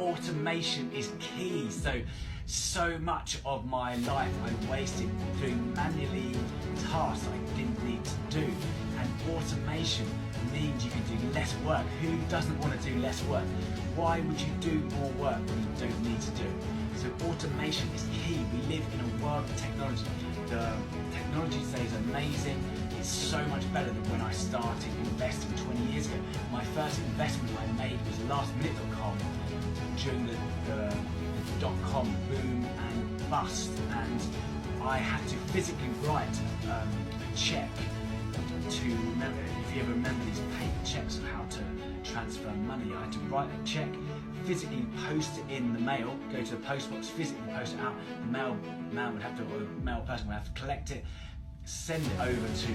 automation is key. So much of my life I wasted doing manually tasks I didn't need to do, and automation means you can do less work. Who doesn't want to do less work? Why would you do more work when you don't need to do it? So automation is key. We live in a world of technology. The technology today is amazing. It's so much better than when I started investing 20 years ago. My first investment I made was lastminute.com during the dot-com boom and bust, and I had to physically write a check to remember. If you ever remember these paper checks of how to transfer money, I had to write a check, physically post it in the mail, go to the post box, physically post it out. The mail would have to, or the mail person would have to collect it, send it over to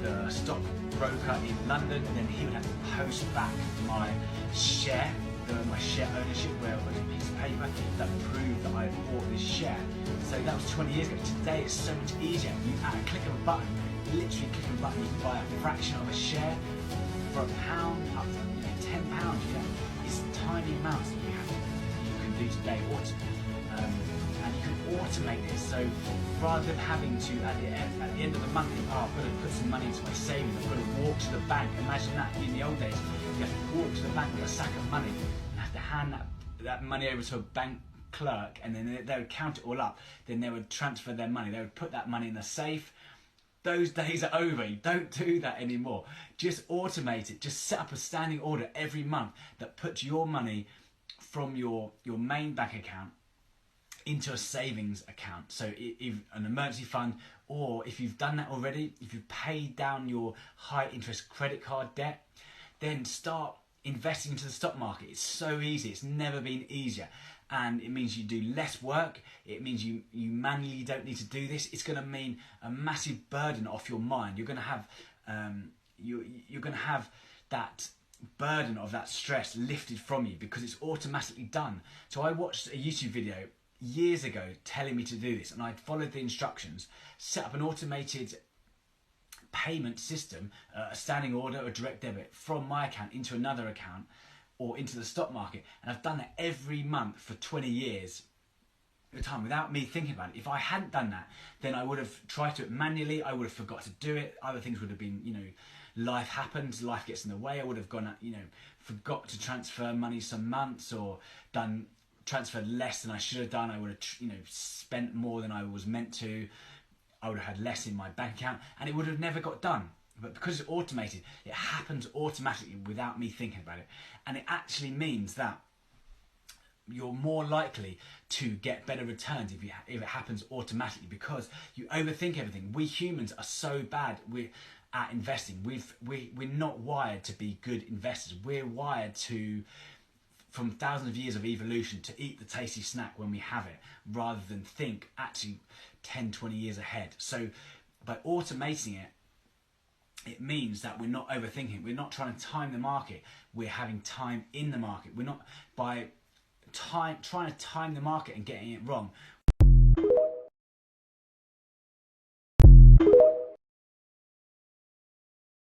the stock broker in London, and then he would have to post back my share ownership, where it was a piece of paper that proved that I had bought this share. So that was 20 years ago. Today it's so much easier. You, at a click of a button, literally click of a button, you can buy a fraction of a share for £1 up to £10. It's tiny amounts that you can do today. And you can automate this. So rather than having to at the end of the month, I've got to put some money into my savings, I've got to walk to the bank. Imagine that in the old days. You have to walk to the bank with a sack of money and have to hand that money over to a bank clerk, and then they would count it all up. Then they would transfer their money. They would put that money in a safe. Those days are over. You don't do that anymore. Just automate it. Just set up a standing order every month that puts your money from your main bank account into a savings account. So if an emergency fund, or if you've done that already, if you've paid down your high interest credit card debt, then start investing into the stock market. It's so easy. It's never been easier. And it means you do less work. It means you manually don't need to do this. It's going to mean a massive burden off your mind. You're going to have you're going to have that burden of that stress lifted from you because it's automatically done. So I watched a YouTube video years ago telling me to do this, and I followed the instructions, set up an automated payment system, a standing order or direct debit from my account into another account or into the stock market, and I've done that every month for 20 years at a time without me thinking about it. If I hadn't done that, then I would have tried to do it manually. I would have forgot to do it. Other things would have been, life happens, life gets in the way. I would have gone, forgot to transfer money some months, or transferred less than I should have done. I would have, spent more than I was meant to. I would have had less in my bank account, and it would have never got done. But because it's automated, it happens automatically without me thinking about it. And it actually means that you're more likely to get better returns if it happens automatically, because you overthink everything. We humans are so bad at investing. We're not wired to be good investors. We're wired to, from thousands of years of evolution, to eat the tasty snack when we have it, rather than think actually 10, 20 years ahead. So by automating it, it means that we're not overthinking. We're not trying to time the market. We're having time in the market. We're not trying to time the market and getting it wrong.